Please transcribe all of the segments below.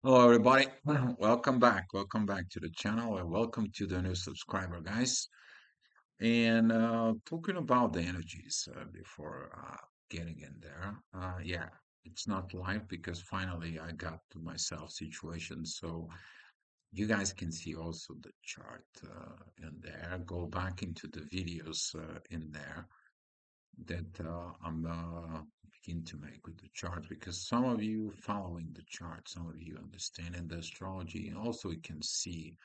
Hello, everybody. Welcome back. Welcome back to the channel, and welcome to the new subscriber, guys. And talking about the energies before getting in there, yeah, it's not live because finally I got to myself situation. So you guys can see also the chart in there. Go back into the videos in there that I'm begin to make with the charts because some of you following the chart, some of you understanding the astrology, and also you can see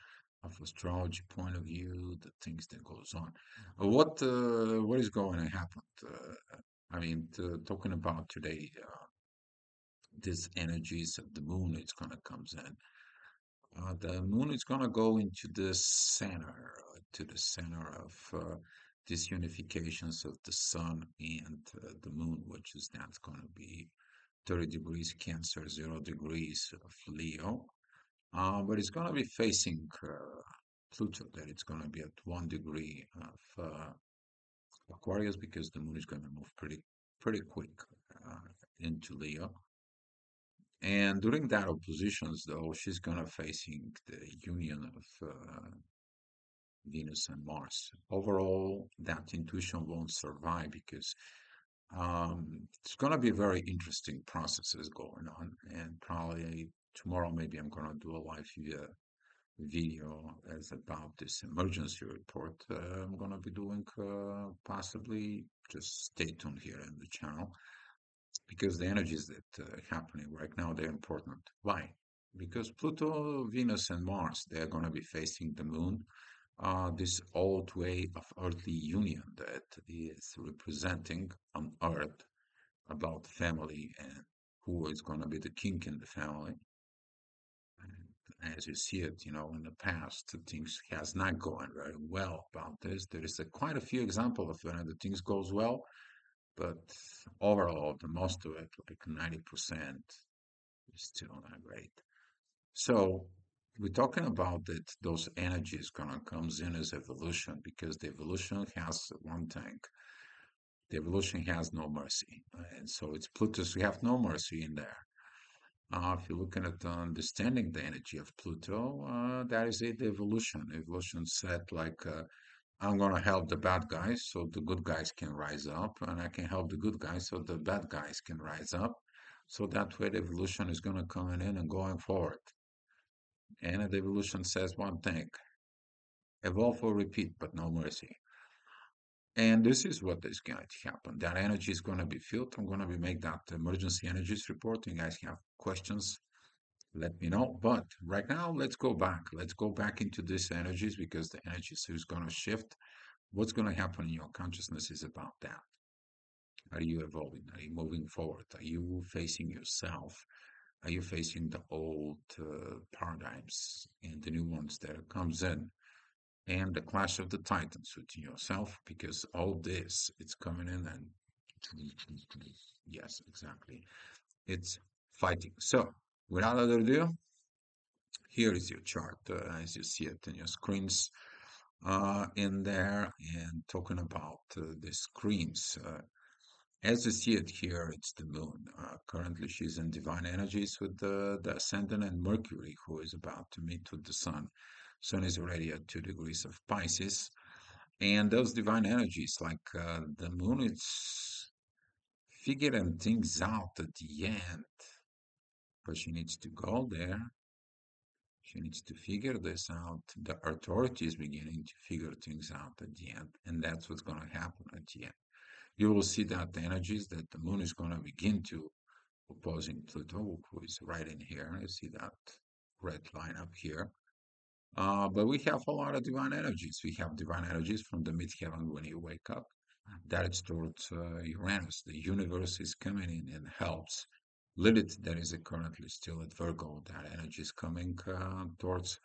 of astrology point of view the things that goes on. What is going to happen? Talking about today, these energies of the moon, it's going to comes in. The moon is going to go into the center, to the center of these unifications of the sun and the moon, which is that's going to be 30 degrees Cancer, 0 degrees of Leo. But it's going to be facing Pluto, that it's going to be at 1 degree of Aquarius because the moon is going to move pretty quick into Leo. And during that oppositions, though, she's gonna facing the union of Venus and Mars. Overall, that intuition won't survive because it's gonna be very interesting processes going on. And probably tomorrow, maybe I'm gonna do a live video as about this emergency report. I'm gonna be doing possibly just stay tuned here in the channel because the energies that happening right now they're important. Why? Because Pluto, Venus, and Mars they are going to be facing the Moon. This old way of earthly union that is representing on Earth about family and who is going to be the king in the family. And as you see it, in the past, things has not gone very well about this. There is quite a few examples of when the things goes well, but overall, the most of it, like 90%, is still not great. So we're talking about that those energies gonna comes in as evolution because the evolution has one thing. The evolution has no mercy. And so it's Pluto's, we have no mercy in there. If you're looking at understanding the energy of Pluto, that is it, the evolution. Evolution said like I'm going to help the bad guys so the good guys can rise up, and I can help the good guys so the bad guys can rise up. So that way, the evolution is going to come in and going forward. And the evolution says one thing: evolve or repeat, but no mercy. And this is what is going to happen. That energy is going to be filled. I'm going to be make that emergency energies report. You guys have questions, let me know. But right now, let's go back. Let's go back into these energies because the energies is going to shift. What's going to happen in your consciousness is about that. Are you evolving? Are you moving forward? Are you facing yourself? Are you facing the old paradigms and the new ones that comes in? And the clash of the titans within yourself, because all this it's coming in and yes, exactly. It's fighting. So, without other ado, here is your chart as you see it in your screens in there, and talking about the screens. As you see it here, it's the moon. Currently, she's in divine energies with the ascendant and Mercury, who is about to meet with the sun. Sun is already at 2 degrees of Pisces. And those divine energies, like the moon, it's figuring things out at the end. But she needs to go there. She needs to figure this out. The authority is beginning to figure things out at the end. And that's what's going to happen at the end. You will see that the energies that the moon is going to begin to opposing Pluto, who is right in here. You see that red line up here. But we have a lot of divine energies. We have divine energies from the midheaven when you wake up. That is towards Uranus. The universe is coming in and helps. Lilith, that is currently still at Virgo, that energy is coming towards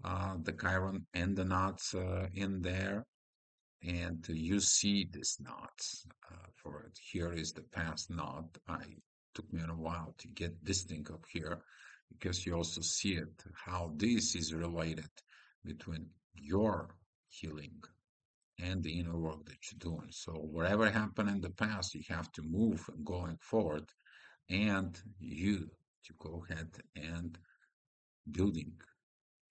the Chiron and the knots in there. And you see this knots for it. Here is the past knot. I took me a while to get this thing up here because you also see it, how this is related between your healing and the inner work that you're doing. So whatever happened in the past, you have to move going forward and you to go ahead and building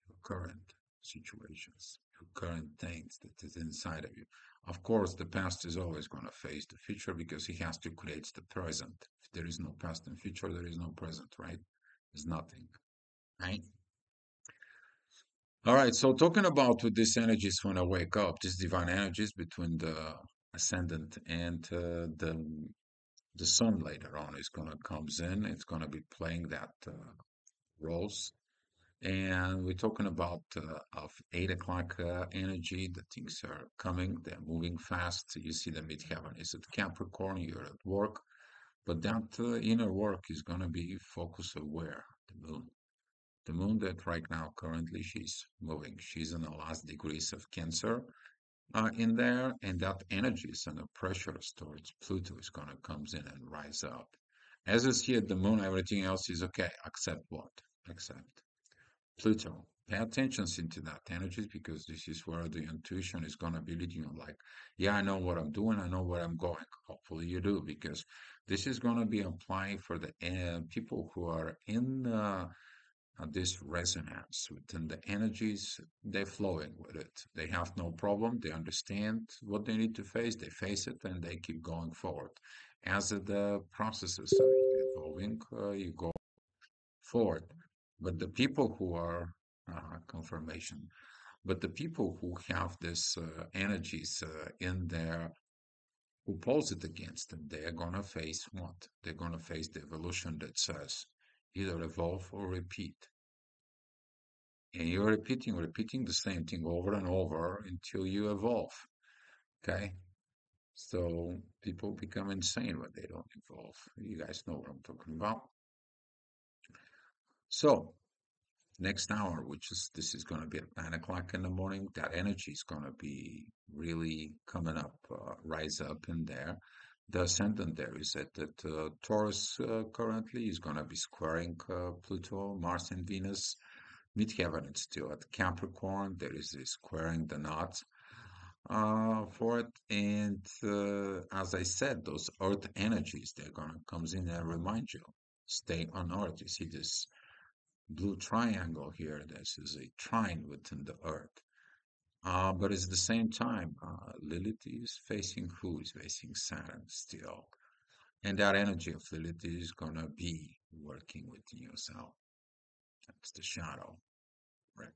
your current situations, your current things that is inside of you. Of course, the past is always going to face the future because he has to create the present. If there is no past and future, there is no present, right? There's nothing, right? All right. So talking about with these energies when I wake up, these divine energies between the ascendant and the sun later on is gonna comes in. It's gonna be playing that roles. And we're talking about of 8 o'clock energy. The things are coming, they're moving fast. You see the midheaven is at Capricorn, you're at work, but that inner work is going to be focus aware, the moon. The moon that right now, currently, she's moving. She's in the last degrees of Cancer in there, and that energies and the pressure towards Pluto is going to comes in and rise up. As you see at the moon, everything else is okay, except what? Except Pluto. Pay attention into that energies because this is where the intuition is going to be leading you. Like, yeah, I know what I'm doing. I know where I'm going. Hopefully you do because this is going to be applying for the people who are in this resonance within the energies. They're flowing with it. They have no problem. They understand what they need to face. They face it and they keep going forward. As the processes are evolving, you go forward. But the people who are confirmation, but the people who have this energies in there who pulls it against them, they are gonna face what? They're gonna face the evolution that says either evolve or repeat. And you're repeating the same thing over and over until you evolve. Okay? So people become insane when they don't evolve. You guys know what I'm talking about. So next hour, which is this is going to be at 9 o'clock in the morning. That energy is going to be really coming up, rise up in there. The ascendant there is at that Taurus currently is going to be squaring Pluto, Mars, and Venus. Midheaven is still at Capricorn. There is a squaring the knots for it. And as I said, those Earth energies, they're going to comes in and remind you, stay on Earth. You see this blue triangle here. This is a trine within the earth. But at the same time, Lilith is facing who? Is facing Saturn still. And that energy of Lilith is going to be working within yourself. That's the shadow, right?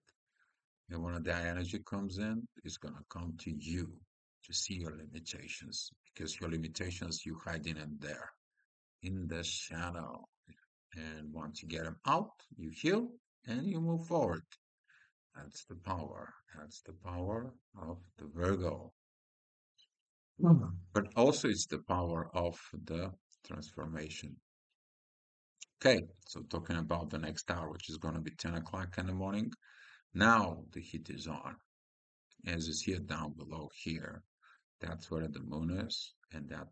And when that energy comes in, it's going to come to you to see your limitations because your limitations you hiding in there in the shadow. And once you get them out, you heal and you move forward. That's the power. That's the power of the Virgo. But also it's the power of the transformation. Okay, so talking about the next hour, which is going to be 10 o'clock in the morning. Now the heat is on. As is here down below here, that's where the moon is, and that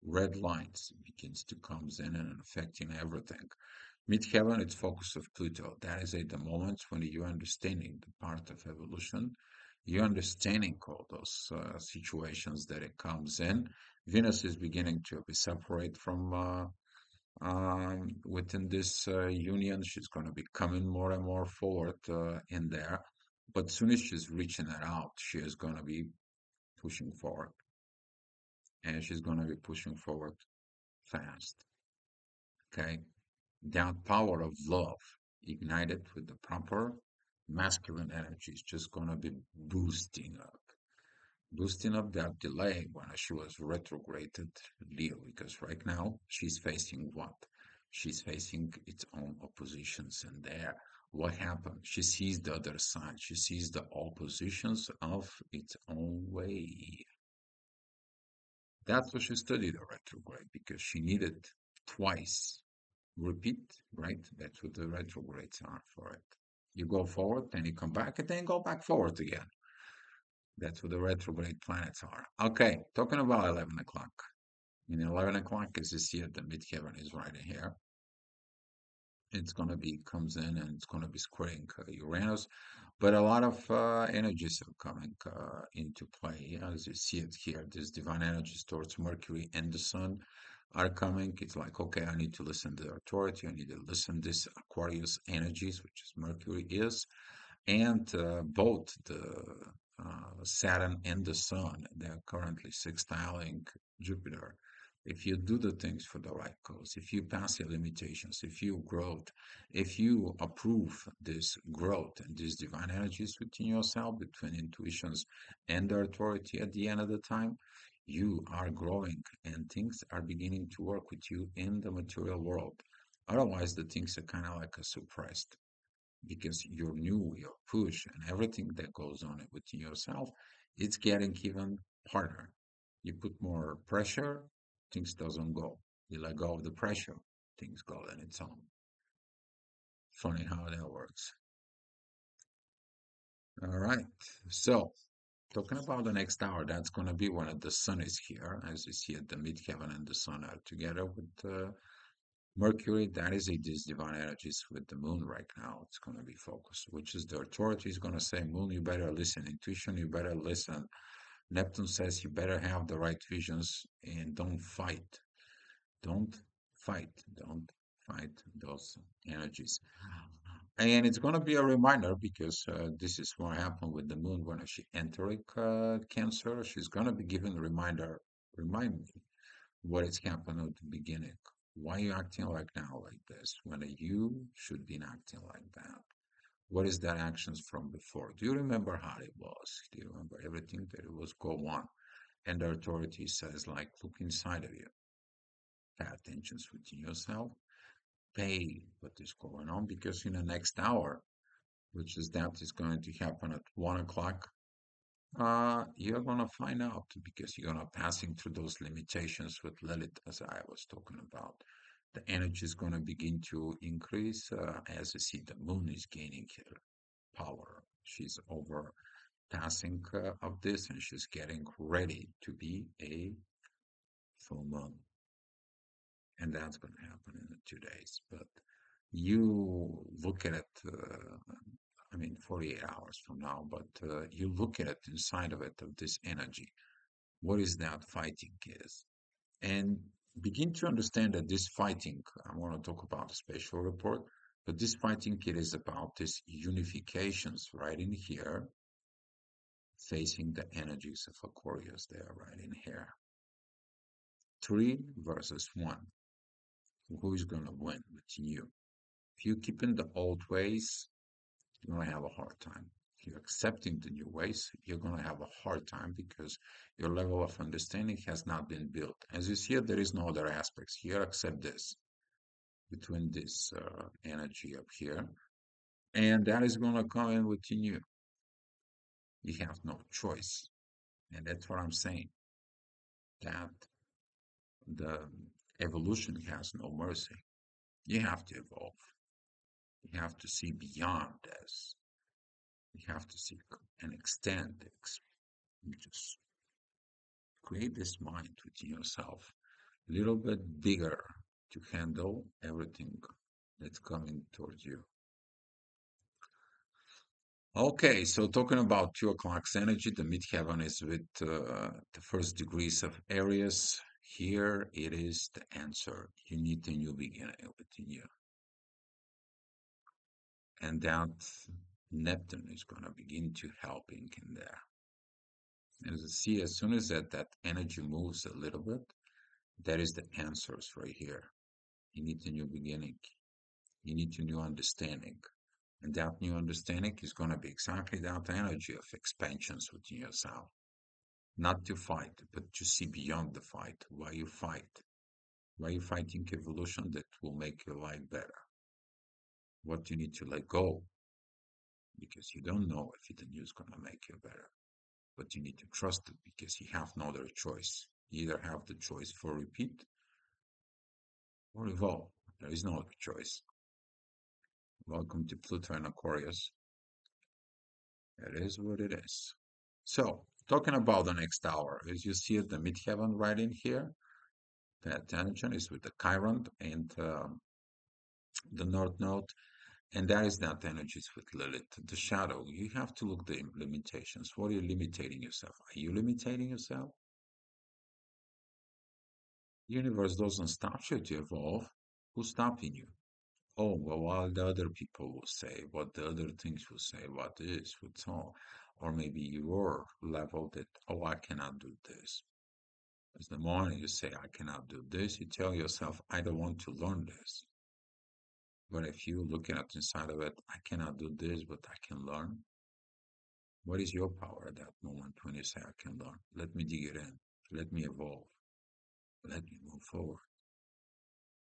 red lines begins to comes in and affecting everything. Midheaven, it's focus of Pluto. That is at the moment when you're understanding the part of evolution, you're understanding all those situations that it comes in. Venus is beginning to be separate from within this union. She's going to be coming more and more forward in there. But soon as she's reaching it out, she is going to be pushing forward, and she's going to be pushing forward fast. Okay, that power of love ignited with the proper masculine energy is just going to be boosting up that delay when she was retrograded Leo, because right now she's facing what? She's facing its own oppositions in there. What happened? She sees the other side. She sees the oppositions of its own way. That's what she studied the retrograde because she needed twice repeat, right? That's what the retrogrades are for it. You go forward, then you come back, and then go back forward again. That's what the retrograde planets are. Okay, talking about 11 o'clock. I mean, 11 o'clock is this year, the midheaven is right in here. It's going to be comes in and it's going to be squaring Uranus, but a lot of energies are coming into play as you see it here. These divine energies towards Mercury and the Sun are coming. It's like, okay, I need to listen to the authority. I need to listen this Aquarius energies, which is Mercury is, and both the Saturn and the Sun, they're currently sextiling Jupiter. If you do the things for the right cause, if you pass your limitations, if you grow, if you approve this growth and these divine energies within yourself, between intuitions and the authority at the end of the time, you are growing and things are beginning to work with you in the material world. Otherwise, the things are kind of like a suppressed because your new, your push, and everything that goes on within yourself, it's getting even harder. You put more pressure, things doesn't go. You let go of the pressure, things go on its own. Funny how that works. All right. So talking about the next hour, that's going to be when the sun is here, as you see it, the midheaven and the sun are together with Mercury, that is it, these divine energies with the moon right now. It's going to be focused, which is the authority is going to say, Moon, you better listen. Intuition, you better listen. Neptune says you better have the right visions and don't fight. Don't fight. Don't fight those energies. And it's going to be a reminder because this is what happened with the moon when she entered Cancer. She's going to be given a reminder, remind me what is happening at the beginning. Why are you acting like now like this when you should be acting like that? What is that actions from before? Do you remember how it was? Do you remember everything that it was go on? And the authority says, like, look inside of you, pay attention within yourself, pay what is going on, because in the next hour, which is that is going to happen at 1 o'clock, you're gonna find out because you're gonna passing through those limitations with Lilith, as I was talking about. The energy is gonna begin to increase as you see the moon is gaining her power. She's over passing of this, and she's getting ready to be a full moon, and that's gonna happen in 2 days. But you look at it. I mean, 48 hours from now, but you look at it inside of it, of this energy. What is that fighting is? And begin to understand that this fighting, I want to talk about a special report, but this fighting it is about this unifications right in here, facing the energies of Aquarius there right in here. 3 versus 1. Who is going to win between you? If you keep in the old ways, you're going to have a hard time. If you're accepting the new ways, you're going to have a hard time because your level of understanding has not been built. As you see, there is no other aspects here except this, between this energy up here. And that is going to come in within you. You have no choice. And that's what I'm saying, that the evolution has no mercy. You have to evolve. You have to see beyond this. You have to see and extend, just create this mind within yourself a little bit bigger to handle everything that's coming towards you. Okay, so talking about 2 o'clock's energy, the midheaven is with the first degrees of Aries. Here it is the answer. You need a new beginning within you. And that Neptune is going to begin to helping in there. As you see, as soon as that energy moves a little bit, that is the answers right here. You need a new beginning. You need a new understanding. And that new understanding is going to be exactly that energy of expansions within yourself. Not to fight, but to see beyond the fight. Why you fight? Why you fighting evolution that will make your life better? What you need to let go, because you don't know if the new is going to make you better. But you need to trust it because you have no other choice. You either have the choice for repeat or evolve. There is no other choice. Welcome to Pluto and Aquarius. It is what it is. So, talking about the next hour, as you see at the midheaven right in here, the attention is with the Chiron and the North Node, and that is that energies with Lilith. The shadow, you have to look the limitations. What are you limiting yourself? Are you limiting yourself? Universe doesn't stop you to evolve. Who's stopping you? Oh, well, what the other people will say, what the other things will say, what this, what's all. Or maybe your level that, oh, I cannot do this. Because the moment you say, I cannot do this, you tell yourself, I don't want to learn this. But if you look at inside of it, I cannot do this, but I can learn. What is your power at that moment when you say, I can learn? Let me dig it in. Let me evolve. Let me move forward.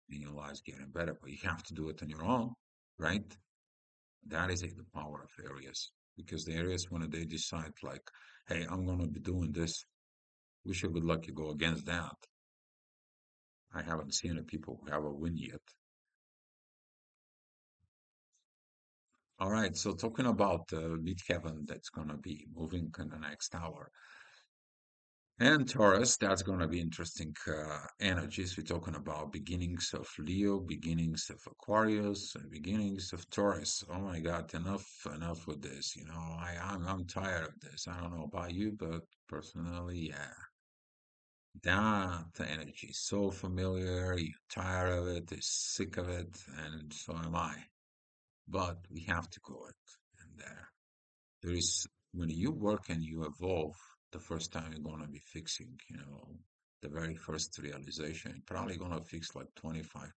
And your life's getting better, but you have to do it on your own, right? That is the power of Aries. Because the Aries, when they decide, like, hey, I'm going to be doing this, wish you good luck, you go against that. I haven't seen a people who have a win yet. All right, so talking about midheaven that's going to be moving in the next hour. And Taurus, that's going to be interesting energies. We're talking about beginnings of Leo, beginnings of Aquarius, and beginnings of Taurus. Oh my God, enough with this. You know, I'm tired of this. I don't know about you, but personally, yeah, that energy is so familiar. You're tired of it, you're sick of it, and so am I. But we have to go it, and there is when you work and you evolve, the first time you're gonna be fixing, the very first realization, you're probably gonna fix like 25%.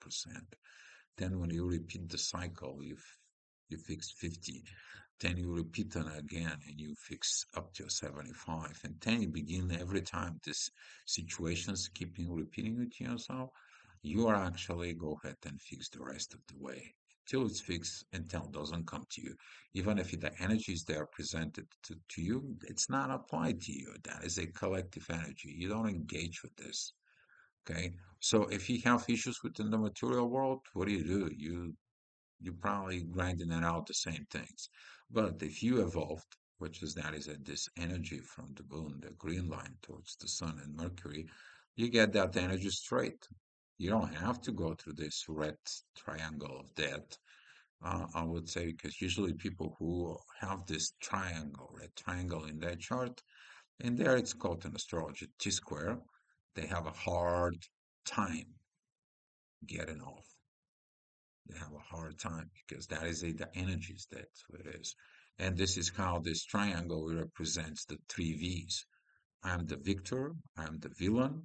Then when you repeat the cycle, you fix 50. Then you repeat it again and you fix up to 75. And then you begin every time this situations keeping repeating it to yourself, you are actually go ahead and fix the rest of the way till it's fixed, until it doesn't come to you. Even if the energies they are presented to you, it's not applied to you. That is a collective energy. You don't engage with this. Okay. So if you have issues within the material world, what do? You probably grinding it out the same things. But if you evolved, which is that is this energy from the moon, the green line towards the sun and Mercury, you get that energy straight. You don't have to go through this red triangle of death. I would say because usually people who have this triangle, red triangle in their chart, and there it's called in astrology T square, they have a hard time getting off. They have a hard time because that is the energies that's what it is. And this is how this triangle represents the three V's. I'm the victor, I'm the villain,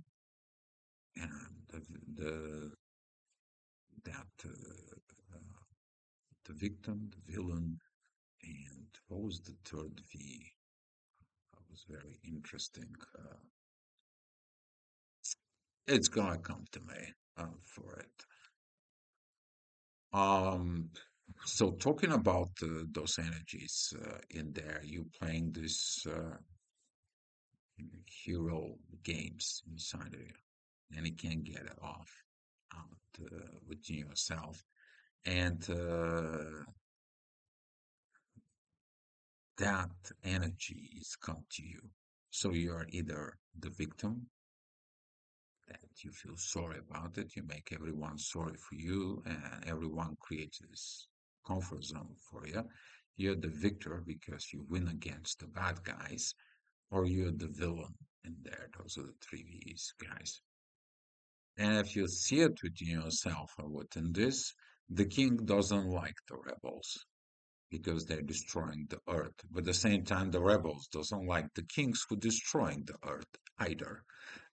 and I'm the that the victim, the villain, and what was the third V? That was very interesting. It's gonna come to me for it. Um, so talking about those energies in there, you playing this hero games inside of you, and you can't get it off out within yourself. And that energy is come to you. So you're either the victim that you feel sorry about it, you make everyone sorry for you, and everyone creates this comfort zone for you. You're the victor because you win against the bad guys, or you're the villain in there. Those are the three V's, guys. And if you see it within yourself or within this, the king doesn't like the rebels because they're destroying the earth. But at the same time, the rebels doesn't like the kings who destroying the earth either.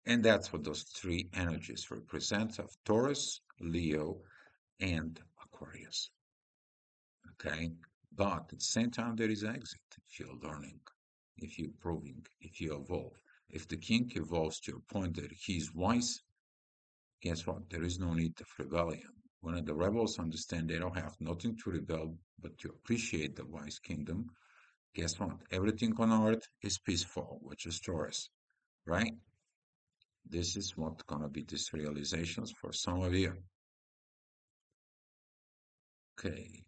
And that's what those three energies represent of Taurus, Leo, and Aquarius. Okay. But at the same time, there is exit if you're learning, if you're proving, if you evolve. If the king evolves to a point that he's wise, guess what? There is no need of rebellion. When the rebels understand they don't have nothing to rebel but to appreciate the wise kingdom, guess what? Everything on earth is peaceful, which is Taurus, right? This is what's gonna be these realizations for some of you. Okay,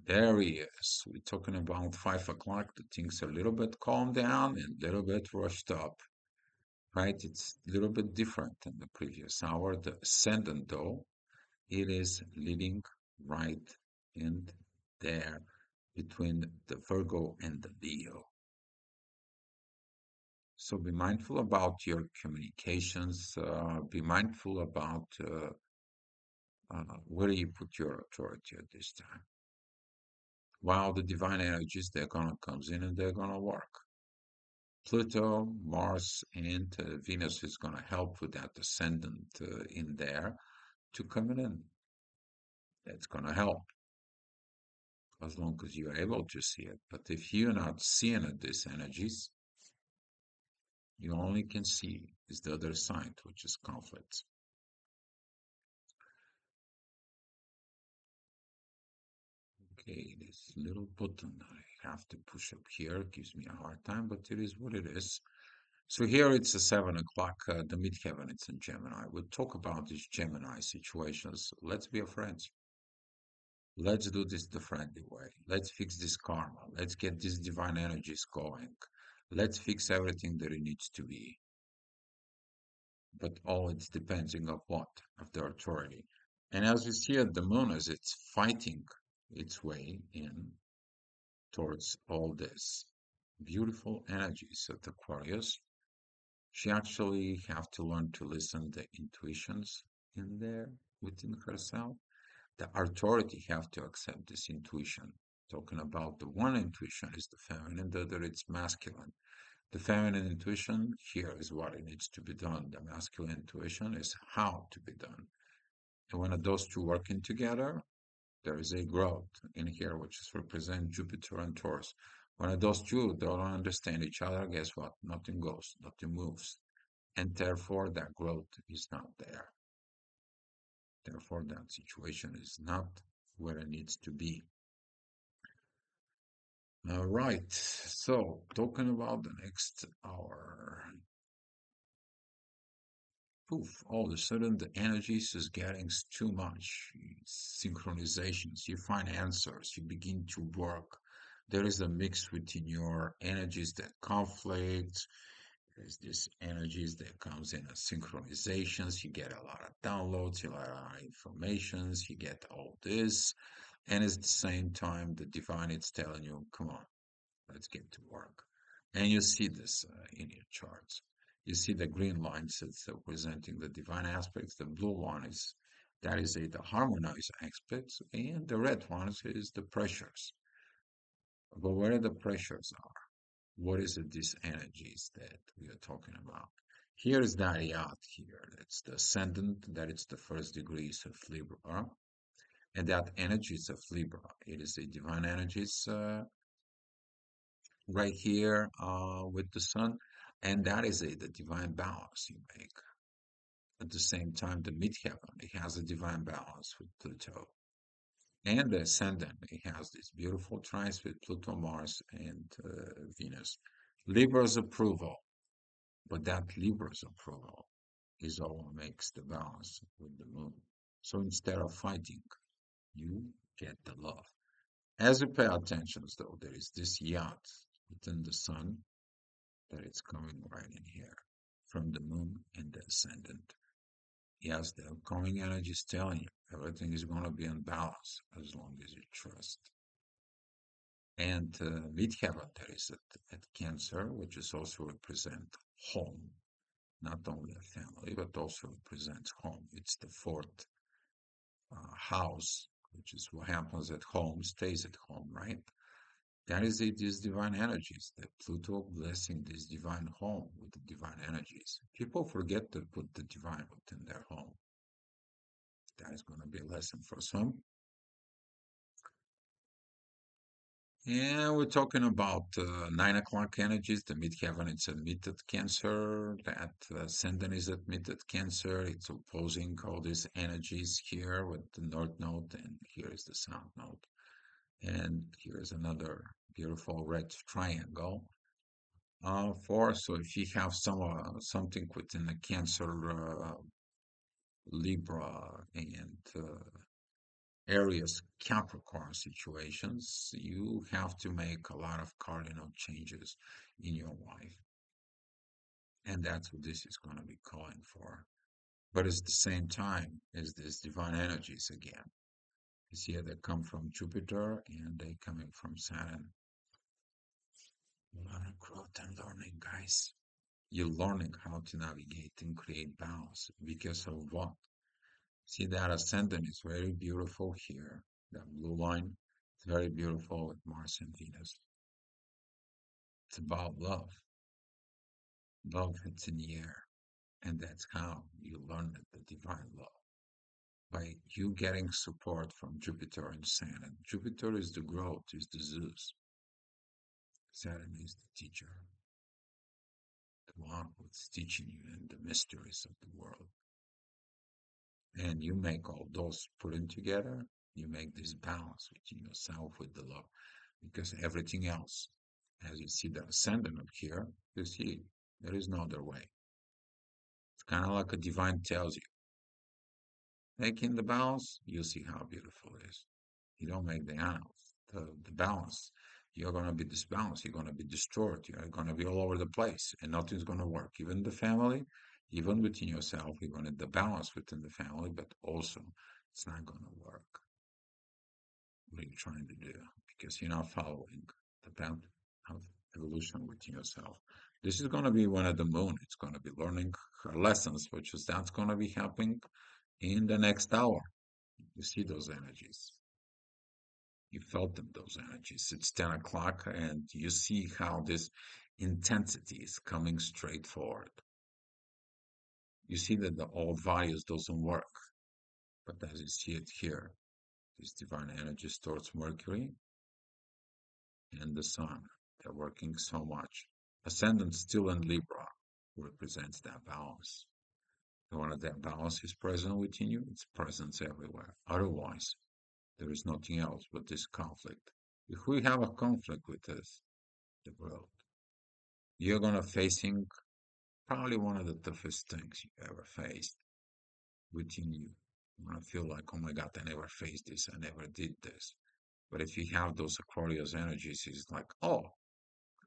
there he is. We're talking about 5 o'clock. The things are a little bit calmed down and a little bit rushed up, right? It's a little bit different than the previous hour. The ascendant, though, it is leading right in there between the Virgo and the Leo. So be mindful about your communications. Be mindful about where you put your authority at this time. While the divine energies, they're gonna comes in and they're gonna work. Pluto, Mars, and Venus is gonna help with that ascendant in there to come in. That's gonna help as long as you're able to see it. But if you're not seeing it, these energies, you only can see is the other side, which is conflict. Okay, this little button I have to push up here gives me a hard time, but it is what it is. So here it's a 7 o'clock, the midheaven, it's in Gemini. We'll talk about these Gemini situations. Let's be friends. Let's do this the friendly way. Let's fix this karma. Let's get these divine energies going. Let's fix everything that it needs to be. But all it's depending of what? Of the authority. And as we see at the moon, as it's fighting its way in towards all this beautiful energies of Aquarius, she actually have to learn to listen the intuitions in there within herself. The authority have to accept this intuition. Talking about the one intuition is the feminine, the other it's masculine. The feminine intuition here is what it needs to be done. The masculine intuition is how to be done. And when those two working together, there is a growth in here, which is represent Jupiter and Taurus. When those two don't understand each other, guess what? Nothing goes, nothing moves. And therefore, that growth is not there. Therefore, that situation is not where it needs to be. All right. So, talking about the next hour, poof, all of a sudden the energies is getting too much. Synchronizations, you find answers, you begin to work. There is a mix within your energies that conflict. There's this energies that comes in as synchronizations. You get a lot of downloads, a lot of informations, you get all this. And at the same time, the divine is telling you, come on, let's get to work. And you see this in your charts. You see the green lines that's representing the divine aspects. The blue one is that is the harmonized aspects, and the red ones is the pressures. But where the pressures are, what is it, these energies that we are talking about? Here is that yacht here. That's the ascendant, that it's the first degrees of Libra. And that energies of Libra, it is the divine energies right here with the sun, and that is the divine balance you make. At the same time, the midheaven, it has a divine balance with Pluto. And the ascendant, it has this beautiful trines with Pluto, Mars, and Venus. Libra's approval, but that Libra's approval is all makes the balance with the moon. So instead of fighting, you get the love. As you pay attention, though, there is this yacht within the sun that it's coming right in here from the moon and the ascendant. Yes, the upcoming energy is telling you everything is going to be in balance as long as you trust. And midheaven, there is at Cancer, which is also represent home, not only a family, but also represents home. It's the fourth house, which is what happens at home, stays at home, right? That is these divine energies, that Pluto blessing this divine home with the divine energies. People forget to put the divine within their home. That is going to be a lesson for some. Yeah, we're talking about 9 o'clock energies. The midheaven, it's admitted Cancer. That ascendant is admitted Cancer. It's opposing all these energies here with the North Node, and here is the South Node. And here's another beautiful red triangle. So if you have something within the Cancer, Libra, and Aries, Capricorn situations, you have to make a lot of cardinal changes in your life, and that's what this is going to be calling for. But at the same time, is this divine energies again. You see, they come from Jupiter and they coming from Saturn. A lot of growth and learning, guys. You're learning how to navigate and create balance because of what? See that ascendant is very beautiful here. That blue line is very beautiful with Mars and Venus. It's about love. Love it's in the air. And that's how you learn the divine love. By you getting support from Jupiter and Saturn. Jupiter is the growth, is the Zeus. Saturn is the teacher, the one who's teaching you in the mysteries of the world. And you make all those putting together, you make this balance between yourself with the love. Because everything else, as you see the ascendant up here, you see there is no other way. It's kind of like a divine tells you, making the balance, you see how beautiful it is. You don't make the animals, the balance. You're going to be disbalanced. You're going to be destroyed. You're going to be all over the place and nothing's going to work. Even the family, even within yourself, you're going to the balance within the family, but also it's not going to work. What are you trying to do? Because you're not following the path of evolution within yourself. This is going to be one of the moon. It's going to be learning her lessons, which is that's going to be happening in the next hour. You see those energies. You felt them, those energies. It's 10 o'clock, and you see how this intensity is coming straight forward. You see that the old values doesn't work, but as you see it here, this divine energy towards Mercury and the Sun. They're working so much. Ascendant still in Libra represents that balance. And when that balance is present within you, it's presence everywhere. Otherwise, there is nothing else but this conflict. If we have a conflict with this, the world, you're gonna facing probably one of the toughest things you ever faced within you. You're gonna feel like, oh my God, I never faced this, I never did this. But if you have those Aquarius energies, it's like, oh,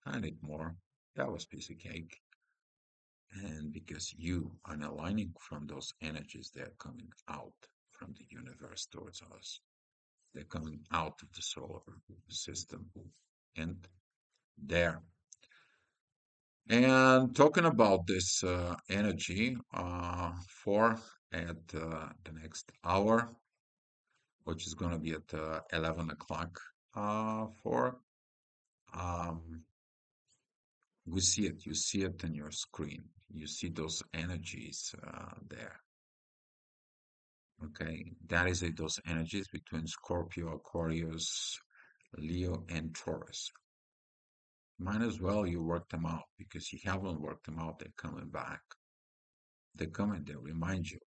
I need more. That was piece of cake. And because you are aligning from those energies, they're coming out from the universe towards us. They're coming out of the solar system and there. And talking about this energy for at the next hour, which is going to be at 11 o'clock for um, we see it. You see it in your screen. You see those energies there. Okay, that is it, those energies between Scorpio, Aquarius, Leo, and Taurus. Might as well you work them out because you haven't worked them out. They're coming back. They come and they remind you.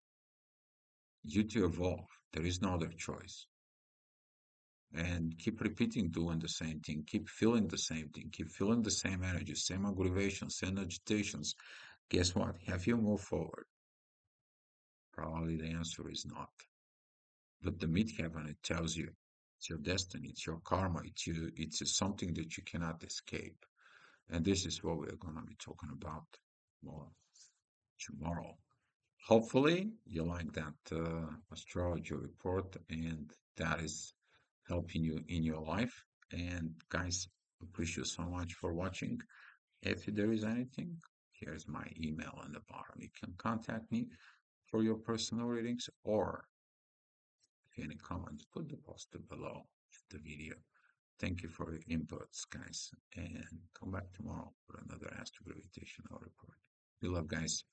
You to evolve. There is no other choice. And keep repeating doing the same thing. Keep feeling the same thing. Keep feeling the same energy, same aggravations, same agitations. Guess what? Have you moved forward? Probably the answer is not. But the midheaven, it tells you it's your destiny, it's your karma, it's something that you cannot escape. And this is what we're going to be talking about more tomorrow. Hopefully, you like that astrology report, and that is helping you in your life. And guys, appreciate so much for watching. If there is anything, here's my email in the bottom. You can contact me for your personal readings, or if you have any comments, put the poster below the video. Thank you for your inputs, guys, and come back tomorrow for another astro gravitational report. Good luck, guys.